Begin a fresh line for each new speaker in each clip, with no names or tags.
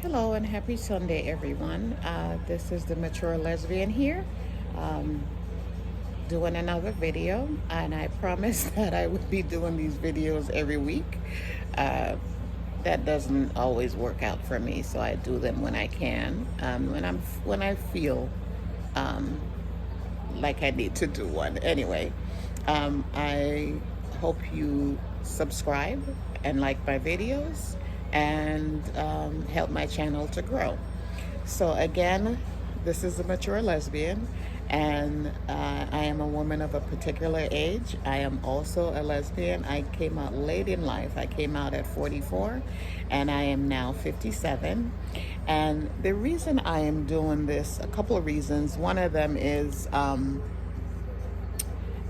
Hello and happy Sunday, everyone. This is the Mature Lesbian here, um, doing another video, and I promised that I would be doing these videos every week. Uh, that doesn't always work out for me, so I do them when I can, when I feel um, like I need to do one. Anyway, I hope you subscribe and like my videos and help my channel to grow. So, again, this is a mature lesbian, and I am a woman of a particular age. I am also a lesbian. I came out late in life. I came out at 44, and I am now 57. And the reason I am doing this, a couple of reasons. One of them is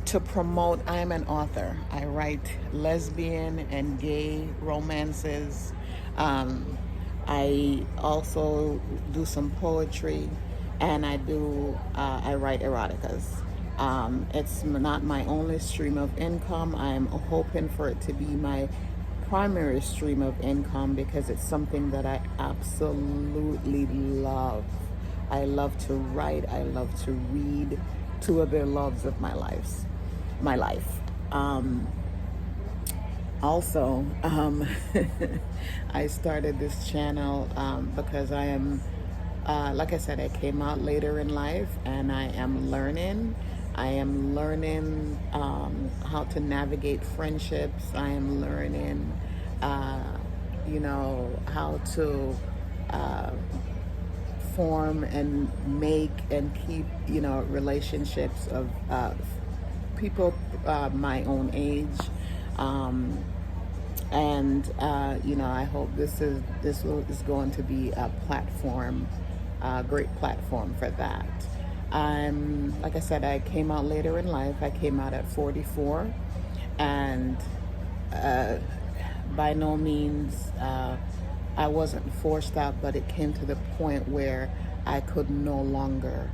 to promote. I'm an author. I write lesbian and gay romances. Um, I also do some poetry, and I write eroticas. It's not my only stream of income. I'm hoping for it to be my primary stream of income because it's something that I absolutely love. I love to write. I love to read. Two of the loves of my life. Also, I started this channel because I am, like I said, I came out later in life and I am learning. I am learning how to navigate friendships. I am learning, how to form and make and keep, relationships of people my own age. Um, I hope this is going to be a platform, a great platform for that. Like I said, I came out later in life. I came out at 44, and uh, by no means I wasn't forced out, but it came to the point where I could no longer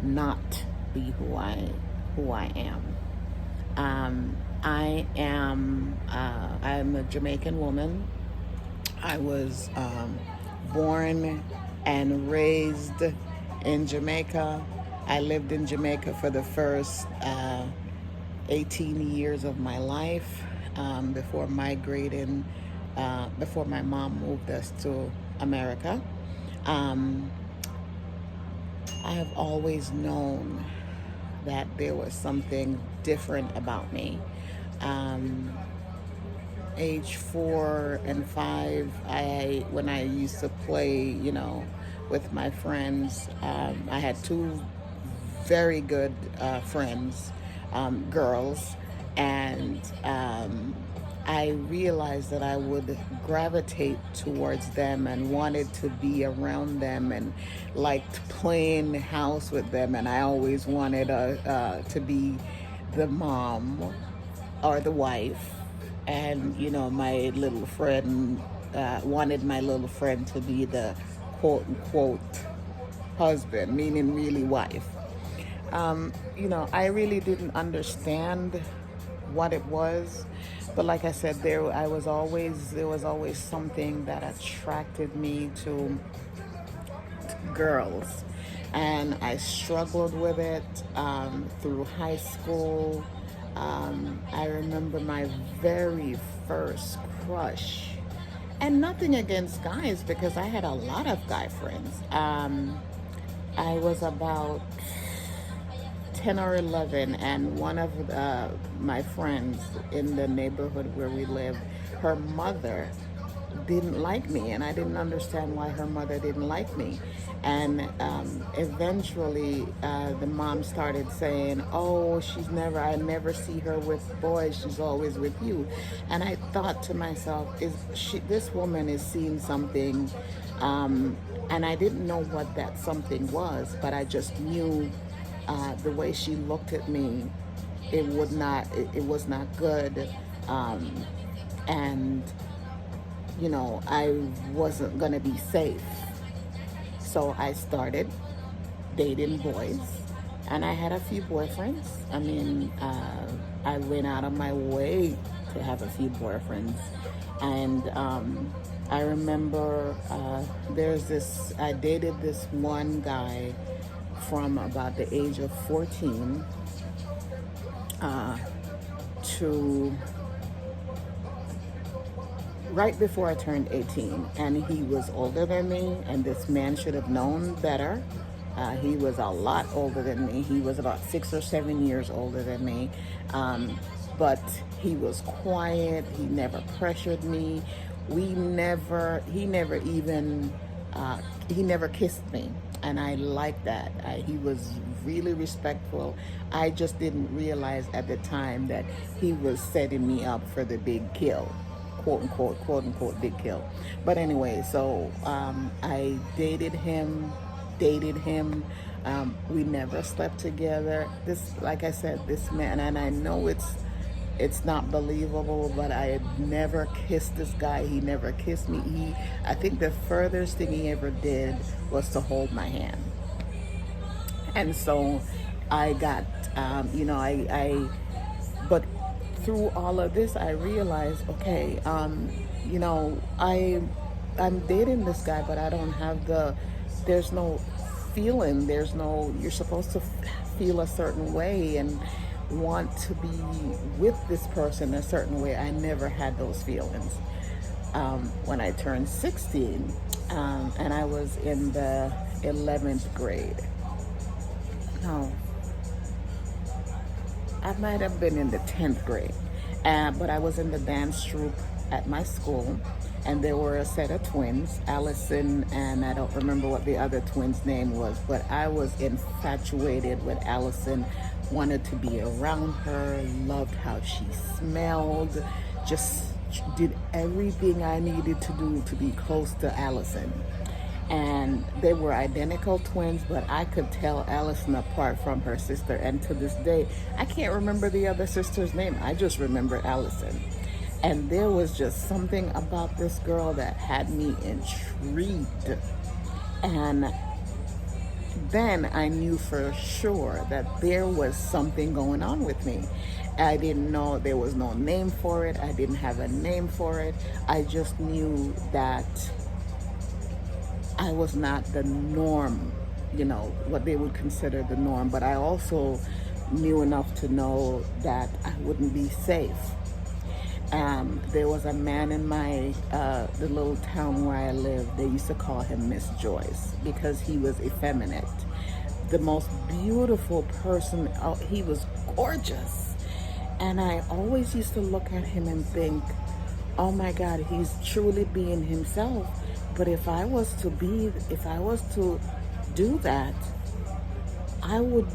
not be who I am. I'm a Jamaican woman. I was born and raised in Jamaica. I lived in Jamaica for the first 18 years of my life before migrating, before my mom moved us to America. Um, I have always known that there was something different about me. Um, Age 4 and 5, when I used to play, with my friends, I had two very good friends, girls, and I realized that I would gravitate towards them and wanted to be around them and liked playing house with them. And I always wanted to be the mom or the wife. And, my little friend wanted my little friend to be the quote unquote husband, meaning really wife. I really didn't understand what it was, but like I said, there was always something that attracted me to girls, and I struggled with it through high school. I remember my very first crush, and nothing against guys because I had a lot of guy friends. I was about 10 or 11, and one of my friends in the neighborhood where we lived, her mother didn't like me, and I didn't understand why her mother didn't like me. And eventually, the mom started saying, "Oh, I never see her with boys. She's always with you." And I thought to myself, this woman is seeing something?" And I didn't know what that something was, but I just knew the way she looked at me, it was not good. And I wasn't going to be safe. So I started dating boys, and I had a few boyfriends. I mean, I went out of my way to have a few boyfriends. And I remember I dated this one guy from about the age of 14 to right before I turned 18, and he was older than me, and this man should have known better. He was a lot older than me. He was about 6 or 7 years older than me, but he was quiet. He never pressured me. He never kissed me, and I liked that. He was really respectful. I just didn't realize at the time that he was setting me up for the big kill, quote unquote big kill. But anyway, so I dated him. We never slept together. This, like I said, this man, and I know it's not believable, but I had never kissed this guy. He never kissed me. I think the furthest thing he ever did was to hold my hand. And so I got, but through all of this, I realized, okay, I'm dating this guy, but I don't have there's no feeling. You're supposed to feel a certain way and want to be with this person a certain way. I never had those feelings. When I turned 16, and I was in the 11th grade. No, I might have been in the 10th grade, but I was in the dance troupe at my school, and there were a set of twins, Allison, and I don't remember what the other twin's name was, but I was infatuated with Allison, wanted to be around her, loved how she smelled, just did everything I needed to do to be close to Allison. And they were identical twins, but I could tell Allison apart from her sister. And to this day, I can't remember the other sister's name. I just remember Allison. And there was just something about this girl that had me intrigued. And then I knew for sure that there was something going on with me. I didn't know, there was no name for it. I didn't have a name for it. I just knew that I was not the norm, what they would consider the norm. But I also knew enough to know that I wouldn't be safe. There was a man in the little town where I lived. They used to call him Miss Joyce because he was effeminate. The most beautiful person. Oh, he was gorgeous. And I always used to look at him and think, oh my God, he's truly being himself. But if I was to do that, I would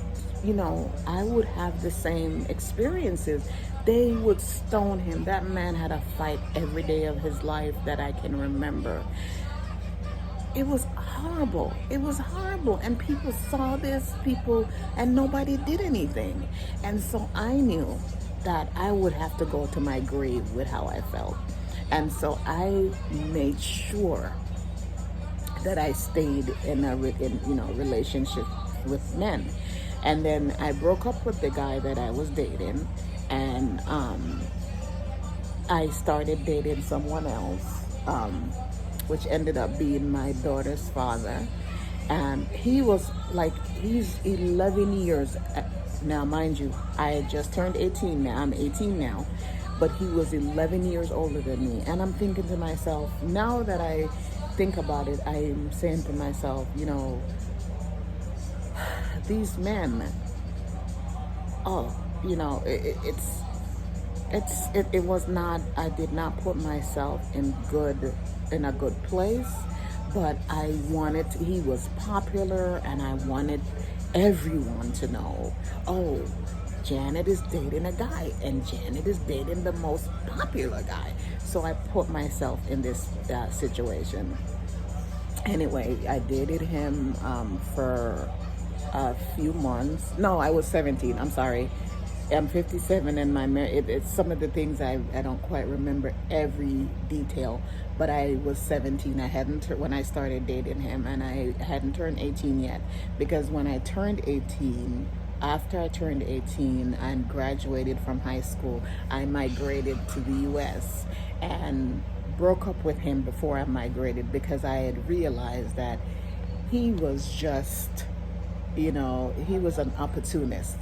have the same experiences. They would stone him. That man had a fight every day of his life that I can remember. It was horrible. And people saw this, and nobody did anything. And so I knew that I would have to go to my grave with how I felt. And so I made sure that I stayed in a relationship with men. And then I broke up with the guy that I was dating, and I started dating someone else, which ended up being my daughter's father. And he's 11 years now, mind you. I had just turned 18 now. I'm 18 now, but he was 11 years older than me. And I'm thinking to myself, now that I think about it, I'm saying to myself, these men, it was not, I did not put myself in a good place, but he was popular, and I wanted everyone to know, oh, Janet is dating a guy, and Janet is dating the most popular guy. So I put myself in this situation. Anyway, I dated him for a few months. No, I was 17. I'm sorry. I'm 57, and it's some of the things I don't quite remember every detail, but I was 17. When I started dating him, and I hadn't turned 18 yet, because when I turned 18, after I turned 18 and graduated from high school, I migrated to the U.S. And broke up with him before I migrated because I had realized that he was just, he was an opportunist.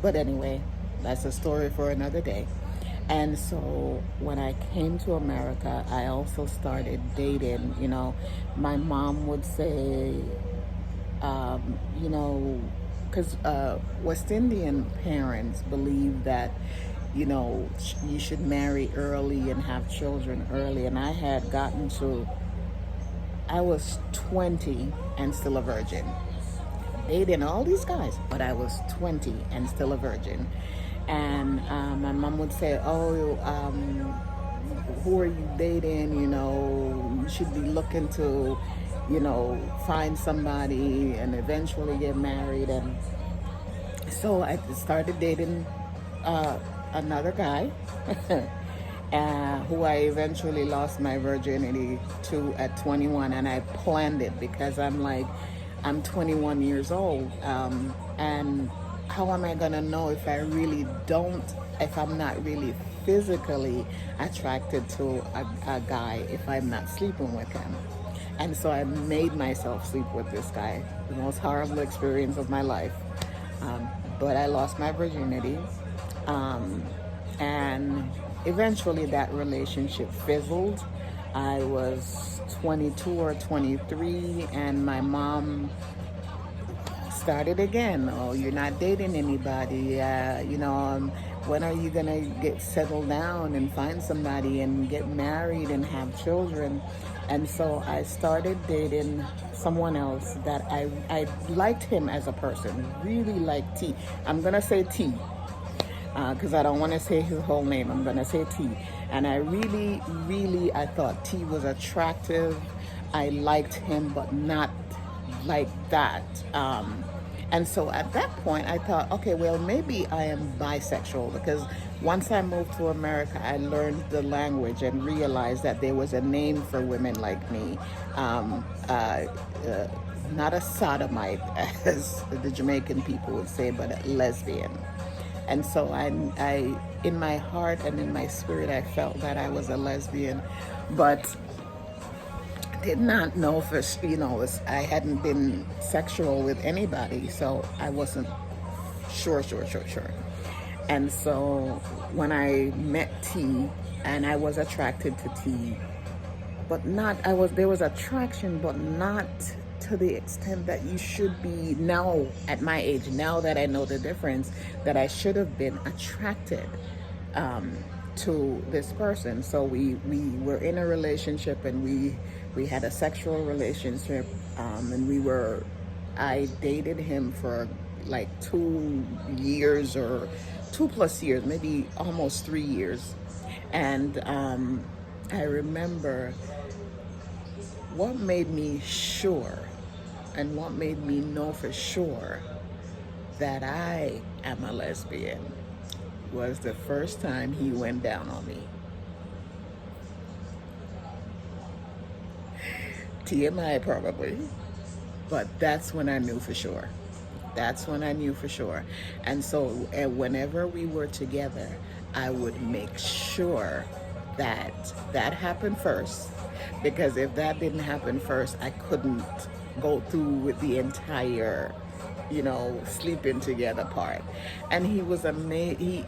But anyway, that's a story for another day. And so when I came to America, I also started dating. My mom would say, you know, because West Indian parents believe that, you should marry early and have children early. And I was 20 and still a virgin. Dating all these guys, but I was 20 and still a virgin. And my mom would say, "Oh, who are you dating? You should be looking to, find somebody and eventually get married." And so I started dating another guy who I eventually lost my virginity to at 21. And I planned it because I'm 21 years old. And how am I going to know if I'm not really physically attracted to a guy if I'm not sleeping with him? And so I made myself sleep with this guy, the most horrible experience of my life. But I lost my virginity. And eventually that relationship fizzled. I was 22 or 23, and my mom started again. "Oh, you're not dating anybody. When are you gonna get settled down and find somebody and get married and have children?" And so I started dating someone else that I liked him as a person, really liked T. I'm gonna say T, because I don't want to say his whole name. I'm going to say T. And I really, really, I thought T was attractive. I liked him, but not like that. And so at that point, I thought, okay, well, maybe I am bisexual, because once I moved to America, I learned the language and realized that there was a name for women like me. Not a sodomite, as the Jamaican people would say, but a lesbian. And so I, in my heart and in my spirit, I felt that I was a lesbian, but did not know for, I hadn't been sexual with anybody, so I wasn't sure. And so when I met T, and I was attracted to T, but there was attraction, but not to the extent that you should be now at my age, now that I know the difference, that I should have been attracted to this person. So we were in a relationship, and we had a sexual relationship, and I dated him for like 2 years or 2+ years, maybe almost 3 years. And I remember what made me sure and what made me know for sure that I am a lesbian was the first time he went down on me. TMI probably, but that's when I knew for sure. And so whenever we were together, I would make sure that happened first, because if that didn't happen first, I couldn't go through with the entire, sleeping together part. And he was amazing.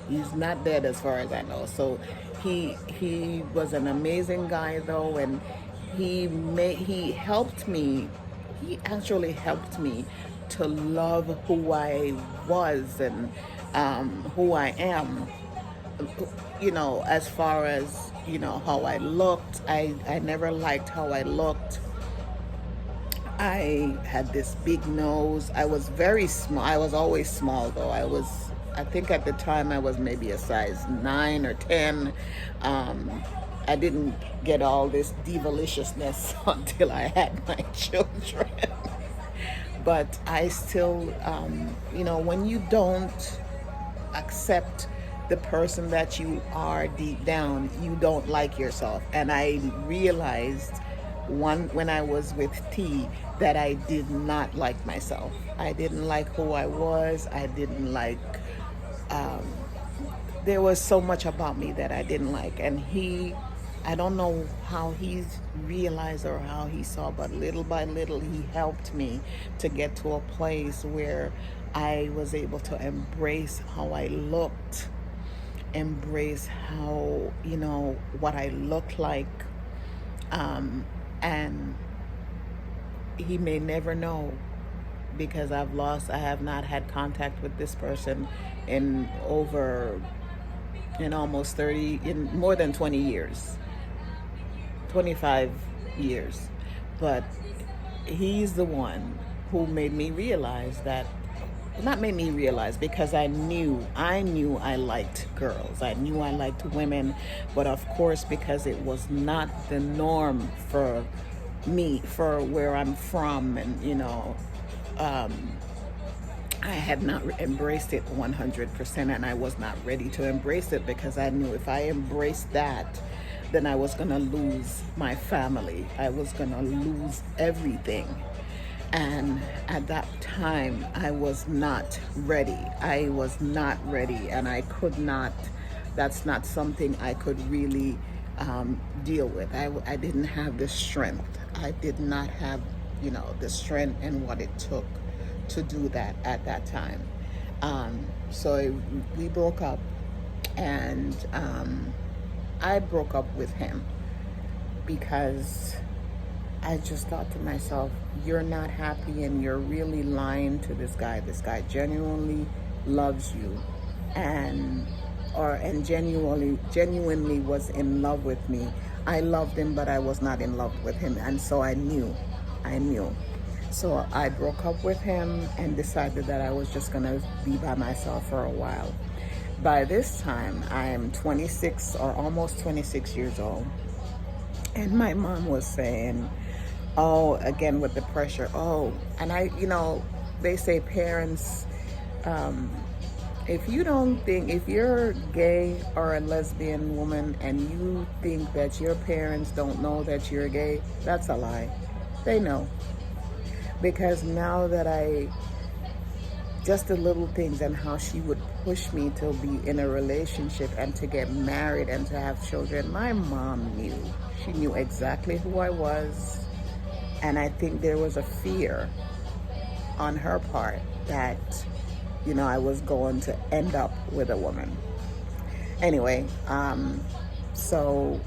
He's not dead as far as I know. So he was an amazing guy though, and he helped me. He actually helped me to love who I was and who I am. As far as, how I looked, I never liked how I looked. I had this big nose. I was very small. I was always small though. I think at the time I was maybe a size 9 or 10. I didn't get all this divaliciousness until I had my children. But I still, when you don't accept the person that you are deep down, you don't like yourself. And I realized when I was with T that I did not like myself. I didn't like who I was. I didn't like there was so much about me that I didn't like. And I don't know how he's realized or how he saw, but little by little, he helped me to get to a place where I was able to embrace how I looked, embrace how, what I looked like. And he may never know, because I have not had contact with this person in almost 30, in more than 20 years, 25 years. But he's the one who made me realize that, not made me realize, because I knew I liked girls. I knew I liked women, but of course, because it was not the norm for me, for where I'm from, and I had not embraced it 100%, and I was not ready to embrace it, because I knew if I embraced that, then I was going to lose my family. I was going to lose everything. And at that time, I was not ready. I was not ready, and I could not, that's not something I could really deal with. I didn't have the strength. I did not have, the strength and what it took to do that at that time. So we broke up, and I broke up with him because I just thought to myself, you're not happy and you're really lying to this guy. This guy genuinely loves you and genuinely was in love with me. I loved him, but I was not in love with him. And so I knew. So I broke up with him and decided that I was just gonna be by myself for a while. By this time, I am 26 or almost 26 years old. And my mom was saying, again with the pressure, and they say parents, if you're gay or a lesbian woman and you think that your parents don't know that you're gay, that's a lie. They know. Because now that just the little things and how she would push me to be in a relationship and to get married and to have children, my mom knew. She knew exactly who I was. And I think there was a fear on her part that, I was going to end up with a woman. Anyway, so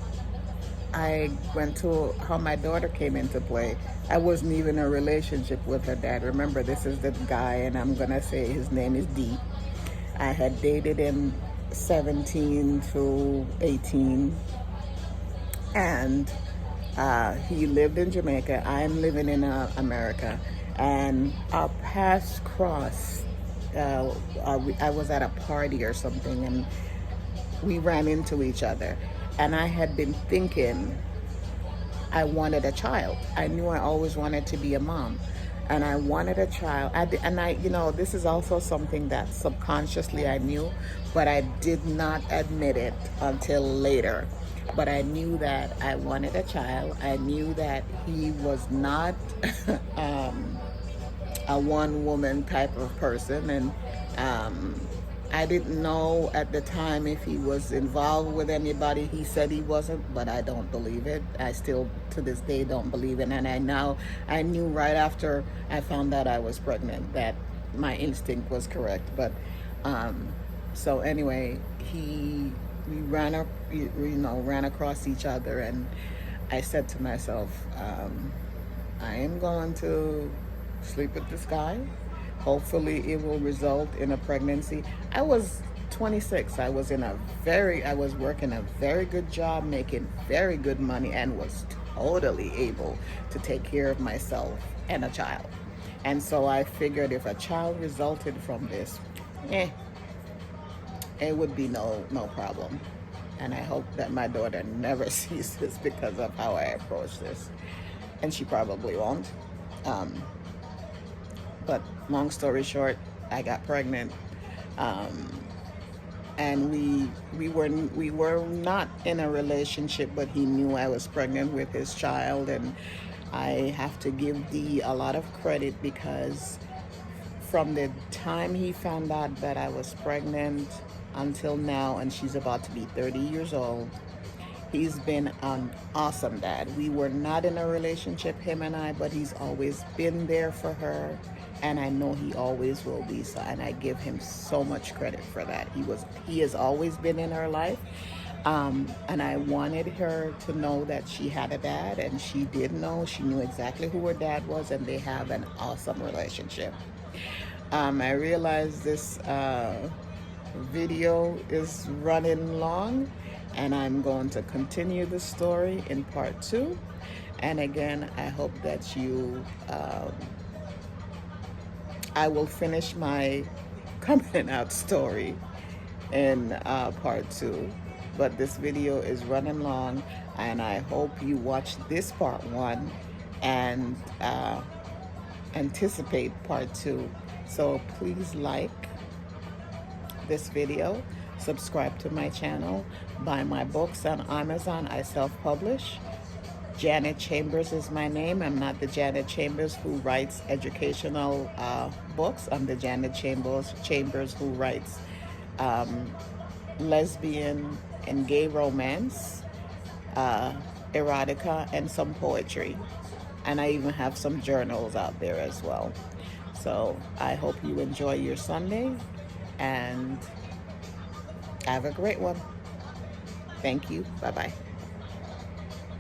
I went to how my daughter came into play. I wasn't even in a relationship with her dad. Remember, this is the guy, and I'm going to say his name is D. I had dated him 17 to 18. And he lived in Jamaica. I'm living in America. And our paths crossed. I was at a party or something, and we ran into each other. And I had been thinking I wanted a child. I knew I always wanted to be a mom. And I wanted a child. This is also something that subconsciously I knew, but I did not admit it until later. But I knew that I wanted a child. I knew that he was not a one-woman type of person. And I didn't know at the time if he was involved with anybody. He said he wasn't, but I don't believe it. I still, to this day, don't believe it. And I knew right after I found out I was pregnant that my instinct was correct. But so anyway, we ran across each other, and I said to myself, I am going to sleep with this guy. Hopefully it will result in a pregnancy. I was 26. I was working a very good job, making very good money, and was totally able to take care of myself and a child. And so I figured if a child resulted from this, it would be no problem. And I hope that my daughter never sees this because of how I approach this. And she probably won't. But long story short, I got pregnant. And we were not in a relationship, but he knew I was pregnant with his child. And I have to give Dee a lot of credit, because from the time he found out that I was pregnant, until now, and she's about to be 30 years old. He's been an awesome dad. We were not in a relationship, him and I, but he's always been there for her, and I know he always will be. So, and I give him so much credit for that. He has always been in her life, and I wanted her to know that she had a dad, and she did know. She knew exactly who her dad was, and they have an awesome relationship. I realize this video is running long, and I'm going to continue the story in part 2. And again, I hope that I will finish my coming out story in part 2. But this video is running long, and I hope you watch this part 1 and anticipate part 2. So please like this video, subscribe to my channel, buy my books on Amazon. I self-publish. Janet Chambers is my name. I'm not the Janet Chambers who writes educational books. I'm the Janet Chambers who writes lesbian and gay romance, erotica, and some poetry. And I even have some journals out there as well. So I hope you enjoy your Sunday and have a great one. Thank you. Bye-bye.